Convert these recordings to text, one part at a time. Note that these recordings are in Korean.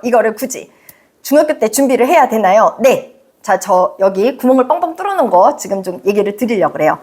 이거를 굳이 중학교 때 준비를 해야 되나요? 네. 자, 저 여기 구멍을 뻥뻥 뚫어놓은 거 지금 좀 얘기를 드리려고 그래요.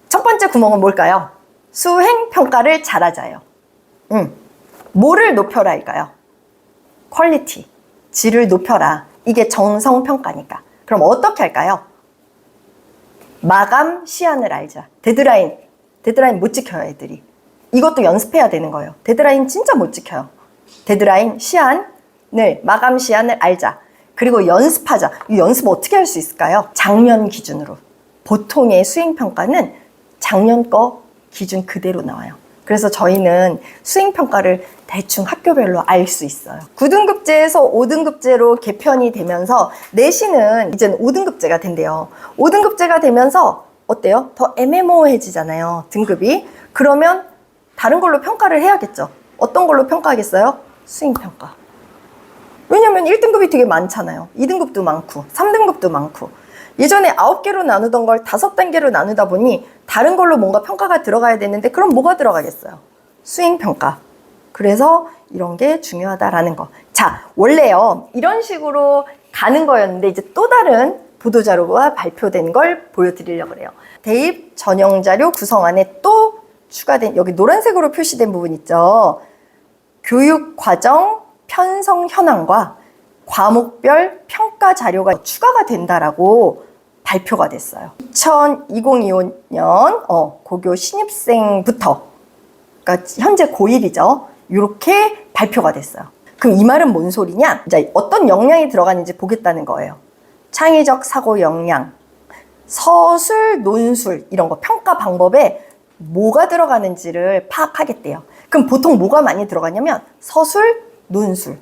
첫 번째 구멍은 뭘까요? 수행평가를 잘하자요. 뭐를 높여라일까요? 퀄리티, 질을 높여라. 이게 정성평가니까. 그럼 어떻게 할까요? 마감 시한을 알자. 데드라인 못 지켜요, 애들이. 이것도 연습해야 되는 거예요. 데드라인 진짜 못 지켜요. 데드라인 마감 시한을 알자. 그리고 연습하자. 이 연습 어떻게 할 수 있을까요? 작년 기준으로. 보통의 수행평가는 작년 거 기준 그대로 나와요. 그래서 저희는 수행평가를 대충 학교별로 알 수 있어요. 9등급제에서 5등급제로 개편이 되면서 내신은 이제는 5등급제가 된대요. 5등급제가 되면서 어때요? 더 애매모호해지잖아요, 등급이. 그러면 다른 걸로 평가를 해야겠죠. 어떤 걸로 평가하겠어요? 수행평가. 왜냐면 1등급이 되게 많잖아요. 2등급도 많고 3등급도 많고. 예전에 9개로 나누던 걸 5단계로 나누다 보니 다른 걸로 뭔가 평가가 들어가야 되는데 그럼 뭐가 들어가겠어요? 수행평가. 그래서 이런 게 중요하다라는 거. 자, 원래요 이런 식으로 가는 거였는데 이제 또 다른 보도자료가 발표된 걸 보여드리려고 그래요. 대입 전형자료 구성안에 또 추가된, 여기 노란색으로 표시된 부분 있죠. 교육과정 편성 현황과 과목별 평가 자료가 추가가 된다라고 발표가 됐어요. 2025년 고교 신입생부터, 그러니까 현재 고1이죠. 이렇게 발표가 됐어요. 그럼 이 말은 뭔 소리냐? 이제 어떤 역량이 들어가는지 보겠다는 거예요. 창의적 사고 역량, 서술, 논술 이런 거 평가 방법에 뭐가 들어가는지를 파악하겠대요. 그럼 보통 뭐가 많이 들어가냐면 서술, 논술.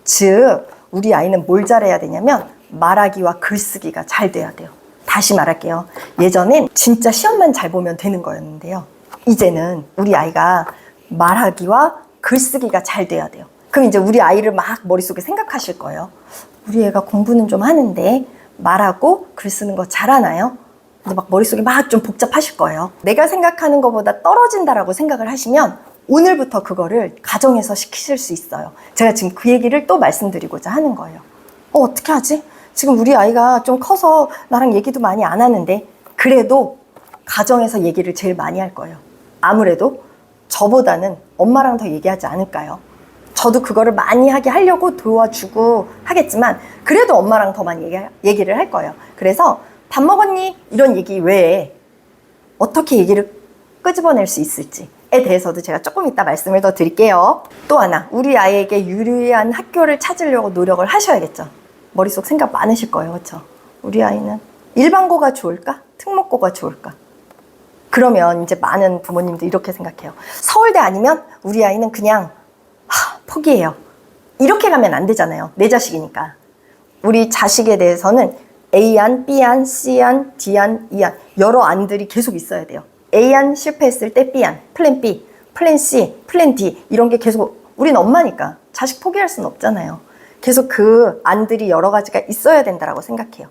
즉 우리 아이는 뭘 잘해야 되냐면 말하기와 글쓰기가 잘 돼야 돼요. 다시 말할게요. 예전엔 진짜 시험만 잘 보면 되는 거였는데요. 이제는 우리 아이가 말하기와 글쓰기가 잘 돼야 돼요. 그럼 이제 우리 아이를 막 머릿속에 생각하실 거예요. 우리 애가 공부는 좀 하는데 말하고 글 쓰는 거 잘하나요? 근데 막 머릿속이 막 좀 복잡하실 거예요. 내가 생각하는 것보다 떨어진다라고 생각을 하시면 오늘부터 그거를 가정에서 시키실 수 있어요. 제가 지금 그 얘기를 또 말씀드리고자 하는 거예요. 어떻게 하지? 지금 우리 아이가 좀 커서 나랑 얘기도 많이 안 하는데 그래도 가정에서 얘기를 제일 많이 할 거예요. 아무래도 저보다는 엄마랑 더 얘기하지 않을까요? 저도 그거를 많이 하게 하려고 도와주고 하겠지만 그래도 엄마랑 더 많이 얘기를 할 거예요. 그래서 밥 먹었니? 이런 얘기 외에 어떻게 얘기를 끄집어낼 수 있을지에 대해서도 제가 조금 이따 말씀을 더 드릴게요. 또 하나, 우리 아이에게 유리한 학교를 찾으려고 노력을 하셔야겠죠. 머릿속 생각 많으실 거예요. 그렇죠? 우리 아이는 일반고가 좋을까? 특목고가 좋을까? 그러면 이제 많은 부모님도 이렇게 생각해요. 서울대 아니면 우리 아이는 그냥 포기해요. 이렇게 가면 안 되잖아요. 내 자식이니까. 우리 자식에 대해서는 A안, B안, C안, D안, E안 여러 안들이 계속 있어야 돼요. A안 실패했을 때 B안, 플랜 B, 플랜 C, 플랜 D 이런 게 계속, 우린 엄마니까 자식 포기할 수는 없잖아요. 계속 그 안들이 여러 가지가 있어야 된다고 생각해요.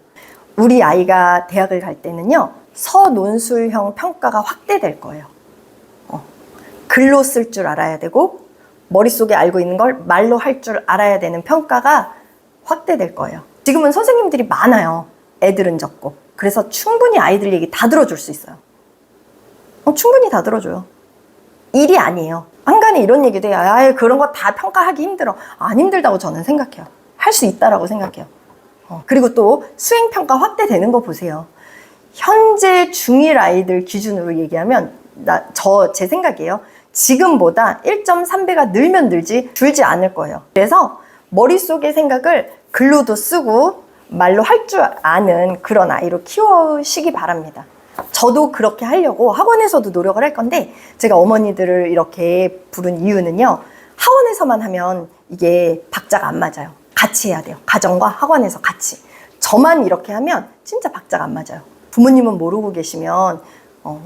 우리 아이가 대학을 갈 때는요. 서논술형 평가가 확대될 거예요. 글로 쓸 줄 알아야 되고 머릿속에 알고 있는 걸 말로 할 줄 알아야 되는 평가가 확대될 거예요. 지금은 선생님들이 많아요. 애들은 적고. 그래서 충분히 아이들 얘기 다 들어줄 수 있어요. 충분히 다 들어줘요. 일이 아니에요. 한간에 이런 얘기도 해요. 아유, 그런 거 다 평가하기 힘들어. 안 힘들다고 저는 생각해요. 할 수 있다라고 생각해요. 그리고 또 수행평가 확대되는 거 보세요. 현재 중1 아이들 기준으로 얘기하면 제 생각이에요. 지금보다 1.3배가 늘면 늘지 줄지 않을 거예요. 그래서 머릿속의 생각을 글로도 쓰고 말로 할 줄 아는 그런 아이로 키우시기 바랍니다. 저도 그렇게 하려고 학원에서도 노력을 할 건데 제가 어머니들을 이렇게 부른 이유는요. 학원에서만 하면 이게 박자가 안 맞아요. 같이 해야 돼요. 가정과 학원에서 같이. 저만 이렇게 하면 진짜 박자가 안 맞아요. 부모님은 모르고 계시면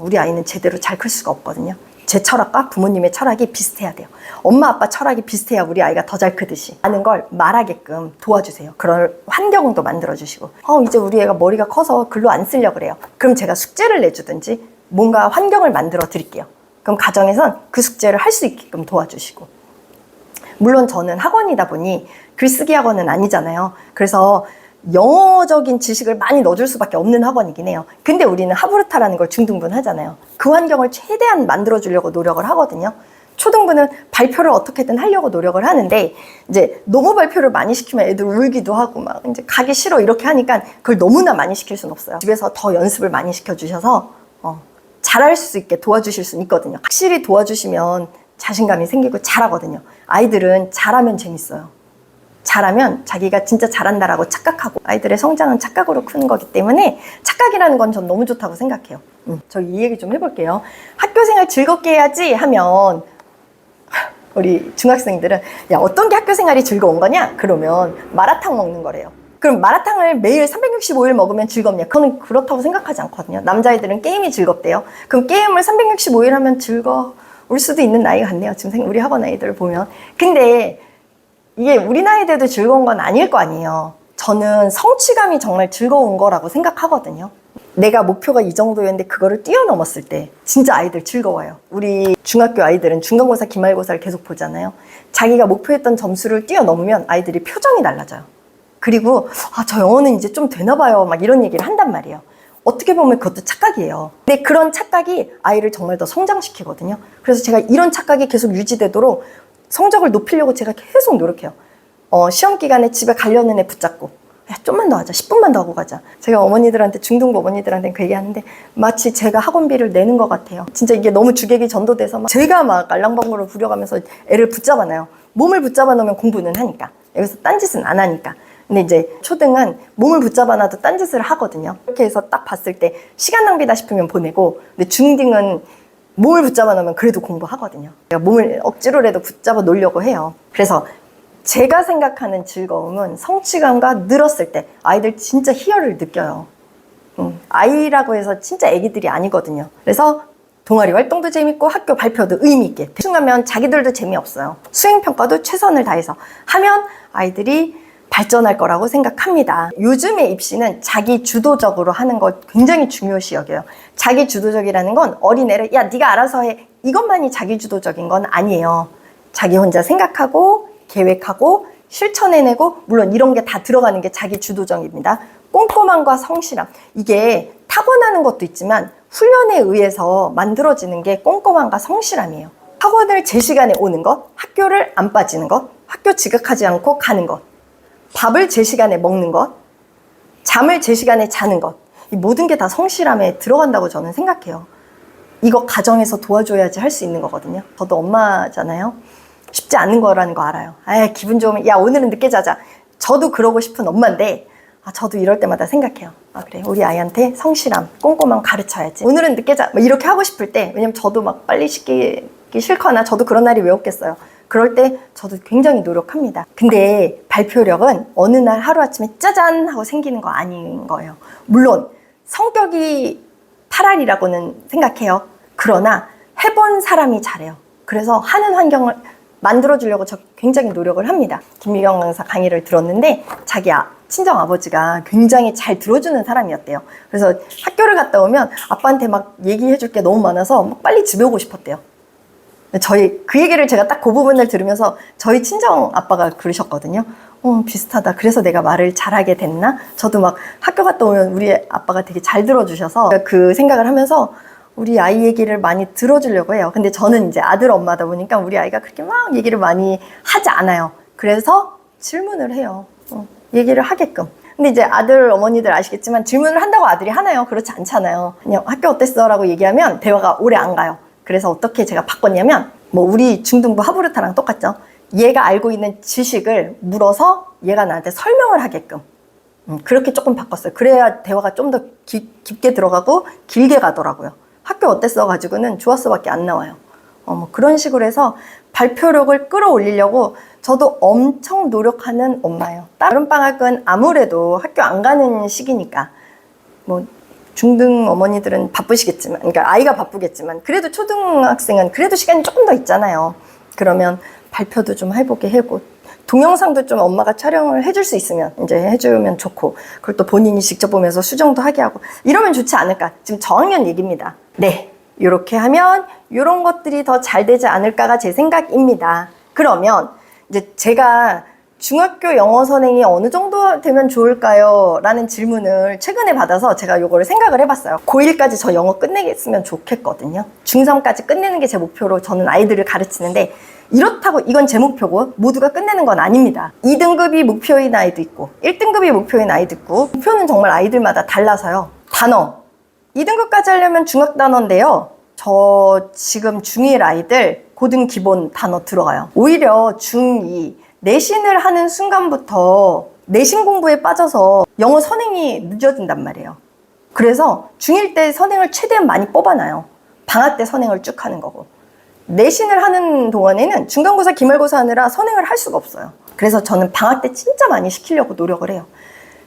우리 아이는 제대로 잘 클 수가 없거든요. 제 철학과 부모님의 철학이 비슷해야 돼요. 엄마 아빠 철학이 비슷해야 우리 아이가 더 잘 크듯이 아는 걸 말하게끔 도와주세요. 그런 환경도 만들어주시고 이제 우리 애가 머리가 커서 글로 안 쓰려고 그래요. 그럼 제가 숙제를 내주든지 뭔가 환경을 만들어 드릴게요. 그럼 가정에선 그 숙제를 할 수 있게끔 도와주시고 물론 저는 학원이다 보니 글쓰기 학원은 아니잖아요. 그래서 영어적인 지식을 많이 넣어줄 수밖에 없는 학원이긴 해요. 근데 우리는 하브르타라는 걸 중등부는 하잖아요. 그 환경을 최대한 만들어주려고 노력을 하거든요. 초등부는 발표를 어떻게든 하려고 노력을 하는데, 이제 너무 발표를 많이 시키면 애들 울기도 하고 막 이제 가기 싫어 이렇게 하니까 그걸 너무나 많이 시킬 수는 없어요. 집에서 더 연습을 많이 시켜주셔서 잘할 수 있게 도와주실 수는 있거든요. 확실히 도와주시면 자신감이 생기고 잘하거든요. 아이들은 잘하면 재밌어요. 잘하면 자기가 진짜 잘한다라고 착각하고, 아이들의 성장은 착각으로 크는 거기 때문에 착각이라는 건 전 너무 좋다고 생각해요. 저 이 얘기 좀 해볼게요. 학교생활 즐겁게 해야지 하면 우리 중학생들은 야, 어떤 게 학교생활이 즐거운 거냐? 그러면 마라탕 먹는 거래요. 그럼 마라탕을 매일 365일 먹으면 즐겁냐? 그거는 그렇다고 생각하지 않거든요. 남자애들은 게임이 즐겁대요. 그럼 게임을 365일 하면 즐거울 수도 있는 나이 같네요. 지금 우리 학원 아이들을 보면. 근데 이게 우리 나이 때도 즐거운 건 아닐 거 아니에요. 저는 성취감이 정말 즐거운 거라고 생각하거든요. 내가 목표가 이 정도였는데 그거를 뛰어넘었을 때 진짜 아이들 즐거워요. 우리 중학교 아이들은 중간고사, 기말고사를 계속 보잖아요. 자기가 목표했던 점수를 뛰어넘으면 아이들이 표정이 달라져요. 그리고 저 영어는 이제 좀 되나 봐요. 막 이런 얘기를 한단 말이에요. 어떻게 보면 그것도 착각이에요. 근데 그런 착각이 아이를 정말 더 성장시키거든요. 그래서 제가 이런 착각이 계속 유지되도록 성적을 높이려고 제가 계속 노력해요. 시험 기간에 집에 가려는 애 붙잡고, 야, 좀만 더 하자. 10분만 더 하고 가자. 제가 어머니들한테, 중등부 어머니들한테 그 얘기하는데 마치 제가 학원비를 내는 것 같아요. 진짜 이게 너무 주객이 전도돼서 제가 막 알랑방구를 부려가면서 애를 붙잡아 놔요. 몸을 붙잡아 놓으면 공부는 하니까. 여기서 딴짓은 안 하니까. 근데 이제 초등은 몸을 붙잡아 놔도 딴짓을 하거든요. 이렇게 해서 딱 봤을 때 시간 낭비다 싶으면 보내고, 근데 중딩은 몸을 붙잡아 놓으면 그래도 공부하거든요. 몸을 억지로라도 붙잡아 놓으려고 해요. 그래서 제가 생각하는 즐거움은 성취감과 늘었을 때 아이들 진짜 희열을 느껴요. 아이라고 해서 진짜 애기들이 아니거든요. 그래서 동아리 활동도 재밌고 학교 발표도 의미 있게, 대충 하면 자기들도 재미없어요. 수행평가도 최선을 다해서 하면 아이들이 발전할 거라고 생각합니다. 요즘의 입시는 자기 주도적으로 하는 걸 굉장히 중요시 여겨요. 자기 주도적이라는 건 어린애를 야 네가 알아서 해, 이것만이 자기 주도적인 건 아니에요. 자기 혼자 생각하고 계획하고 실천해내고, 물론 이런 게 다 들어가는 게 자기 주도적입니다. 꼼꼼함과 성실함, 이게 타고나는 것도 있지만 훈련에 의해서 만들어지는 게 꼼꼼함과 성실함이에요. 학원을 제 시간에 오는 것, 학교를 안 빠지는 것, 학교 지각하지 않고 가는 것, 밥을 제 시간에 먹는 것, 잠을 제 시간에 자는 것, 이 모든 게 다 성실함에 들어간다고 저는 생각해요. 이거 가정에서 도와줘야지 할 수 있는 거거든요. 저도 엄마잖아요. 쉽지 않은 거라는 거 알아요. 기분 좋으면 야 오늘은 늦게 자자. 저도 그러고 싶은 엄마인데 저도 이럴 때마다 생각해요. 그래, 우리 아이한테 성실함, 꼼꼼함 가르쳐야지. 오늘은 늦게 자, 이렇게 하고 싶을 때, 왜냐면 저도 막 빨리 씻기 싫거나 저도 그런 날이 왜 없겠어요. 그럴 때 저도 굉장히 노력합니다. 근데 발표력은 어느 날 하루아침에 짜잔 하고 생기는 거 아닌 거예요. 물론 성격이 8알이라고는 생각해요. 그러나 해본 사람이 잘해요. 그래서 하는 환경을 만들어주려고 저 굉장히 노력을 합니다. 김미경 강사 강의를 들었는데 자기 친정 아버지가 굉장히 잘 들어주는 사람이었대요. 그래서 학교를 갔다 오면 아빠한테 막 얘기해줄 게 너무 많아서 막 빨리 집에 오고 싶었대요. 그 얘기를 제가 딱 그 부분을 들으면서 저희 친정 아빠가 그러셨거든요. 비슷하다. 그래서 내가 말을 잘하게 됐나? 저도 막 학교 갔다 오면 우리 아빠가 되게 잘 들어주셔서 그 생각을 하면서 우리 아이 얘기를 많이 들어주려고 해요. 근데 저는 이제 아들 엄마다 보니까 우리 아이가 그렇게 막 얘기를 많이 하지 않아요. 그래서 질문을 해요. 얘기를 하게끔. 근데 이제 아들 어머니들 아시겠지만 질문을 한다고 아들이 하나요? 그렇지 않잖아요. 그냥 학교 어땠어? 라고 얘기하면 대화가 오래 안 가요. 그래서 어떻게 제가 바꿨냐면, 우리 중등부 하브르타랑 똑같죠. 얘가 알고 있는 지식을 물어서 얘가 나한테 설명을 하게끔. 그렇게 조금 바꿨어요. 그래야 대화가 좀 더 깊게 들어가고 길게 가더라고요. 학교 어땠어 가지고는 좋았어 밖에 안 나와요. 그런 식으로 해서 발표력을 끌어올리려고 저도 엄청 노력하는 엄마예요. 여름방학은 아무래도 학교 안 가는 시기니까 중등 어머니들은 바쁘시겠지만, 그러니까 아이가 바쁘겠지만 그래도 초등학생은 그래도 시간이 조금 더 있잖아요. 그러면 발표도 좀 해보게 하고, 동영상도 좀 엄마가 촬영을 해줄 수 있으면 이제 해주면 좋고, 그걸 또 본인이 직접 보면서 수정도 하게 하고 이러면 좋지 않을까. 지금 저학년 얘기입니다. 네, 이렇게 하면 이런 것들이 더 잘 되지 않을까가 제 생각입니다. 그러면 이제 제가 중학교 영어 선행이 어느 정도 되면 좋을까요? 라는 질문을 최근에 받아서 제가 요거를 생각을 해봤어요. 고1까지 저 영어 끝내겠으면 좋겠거든요. 중3까지 끝내는 게 제 목표로 저는 아이들을 가르치는데, 이렇다고 이건 제 목표고 모두가 끝내는 건 아닙니다. 2등급이 목표인 아이도 있고 1등급이 목표인 아이도 있고, 목표는 정말 아이들마다 달라서요. 단어 2등급까지 하려면 중학 단어인데요, 저 지금 중1 아이들 고등 기본 단어 들어가요. 오히려 중2 내신을 하는 순간부터 내신 공부에 빠져서 영어 선행이 늦어진단 말이에요. 그래서 중1 때 선행을 최대한 많이 뽑아놔요. 방학 때 선행을 쭉 하는 거고, 내신을 하는 동안에는 중간고사, 기말고사 하느라 선행을 할 수가 없어요. 그래서 저는 방학 때 진짜 많이 시키려고 노력을 해요.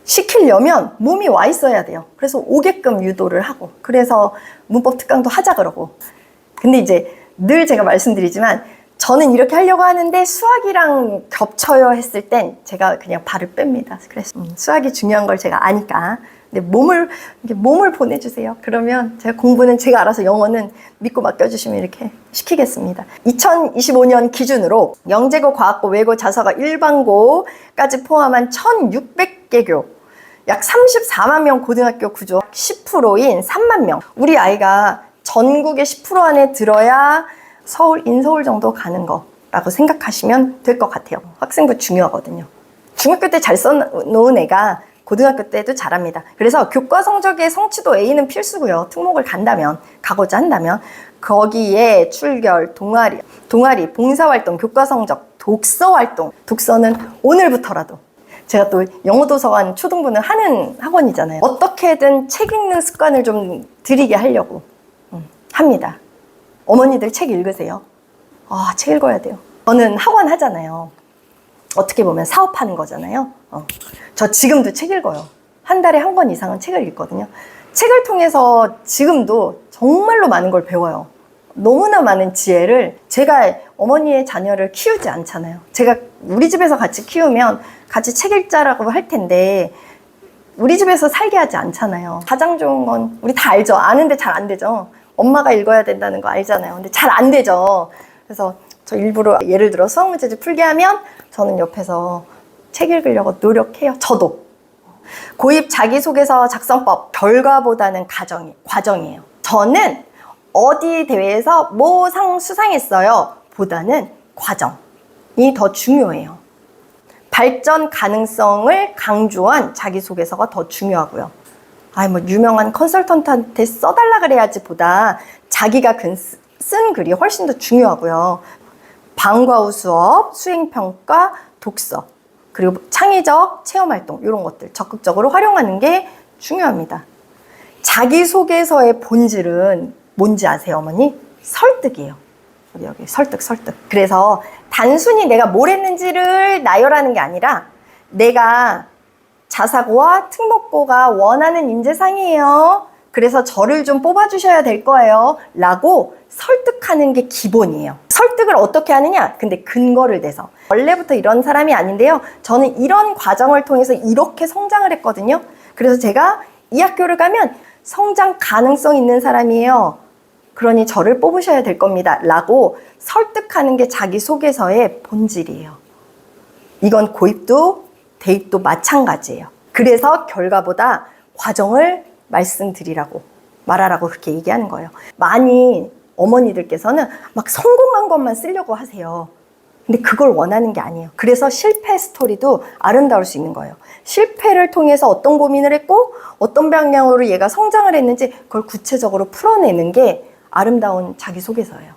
시키려면 몸이 와 있어야 돼요. 그래서 오게끔 유도를 하고, 그래서 문법 특강도 하자 그러고. 근데 이제 늘 제가 말씀드리지만 저는 이렇게 하려고 하는데 수학이랑 겹쳐요 했을 땐 제가 그냥 발을 뺍니다. 그래서 수학이 중요한 걸 제가 아니까. 근데 몸을 보내주세요. 그러면 제가 공부는 제가 알아서, 영어는 믿고 맡겨주시면 이렇게 시키겠습니다. 2025년 기준으로 영재고, 과학고, 외고, 자사고, 일반고까지 포함한 1600개교, 약 34만 명 고등학교 구조 10%인 3만 명. 우리 아이가 전국의 10% 안에 들어야 서울, 인서울 정도 가는 거라고 생각하시면 될 것 같아요. 학생부 중요하거든요. 중학교 때 잘 써놓은 애가 고등학교 때도 잘합니다. 그래서 교과 성적의 성취도 A는 필수고요. 특목을 가고자 한다면 거기에 출결, 동아리, 봉사활동, 교과 성적, 독서활동. 독서는 오늘부터라도, 제가 또 영어도서관 초등부는 하는 학원이잖아요. 어떻게든 책 읽는 습관을 좀 들이게 하려고 합니다. 어머니들 책 읽으세요. 책 읽어야 돼요. 저는 학원 하잖아요. 어떻게 보면 사업하는 거잖아요. 저 지금도 책 읽어요. 한 달에 한 권 이상은 책을 읽거든요. 책을 통해서 지금도 정말로 많은 걸 배워요. 너무나 많은 지혜를. 제가 어머니의 자녀를 키우지 않잖아요. 제가 우리 집에서 같이 키우면 같이 책 읽자라고 할 텐데 우리 집에서 살게 하지 않잖아요. 가장 좋은 건 우리 다 알죠. 아는데 잘 안 되죠. 엄마가 읽어야 된다는 거 알잖아요. 근데 잘 안 되죠. 그래서 저 일부러 예를 들어 수학 문제집 풀게 하면 저는 옆에서 책 읽으려고 노력해요. 저도. 고입 자기소개서 작성법, 결과보다는 과정이에요. 저는 어디 대회에서 뭐 상 수상했어요 보다는 과정이 더 중요해요. 발전 가능성을 강조한 자기소개서가 더 중요하고요. 유명한 컨설턴트한테 써달라 그래야지 보다 자기가 쓴 글이 훨씬 더 중요하고요. 방과후 수업, 수행평가, 독서, 그리고 창의적 체험활동, 이런 것들 적극적으로 활용하는 게 중요합니다. 자기소개서의 본질은 뭔지 아세요, 어머니? 설득이에요. 여기 설득. 그래서 단순히 내가 뭘 했는지를 나열하는 게 아니라, 내가 자사고와 특목고가 원하는 인재상이에요. 그래서 저를 좀 뽑아주셔야 될 거예요. 라고 설득하는 게 기본이에요. 설득을 어떻게 하느냐? 근데 근거를 대서. 원래부터 이런 사람이 아닌데요. 저는 이런 과정을 통해서 이렇게 성장을 했거든요. 그래서 제가 이 학교를 가면 성장 가능성 있는 사람이에요. 그러니 저를 뽑으셔야 될 겁니다. 라고 설득하는 게 자기소개서의 본질이에요. 이건 고입도 대입도 마찬가지예요. 그래서 결과보다 과정을 말하라고 그렇게 얘기하는 거예요. 많이 어머니들께서는 막 성공한 것만 쓰려고 하세요. 근데 그걸 원하는 게 아니에요. 그래서 실패 스토리도 아름다울 수 있는 거예요. 실패를 통해서 어떤 고민을 했고 어떤 방향으로 얘가 성장을 했는지 그걸 구체적으로 풀어내는 게 아름다운 자기소개서예요.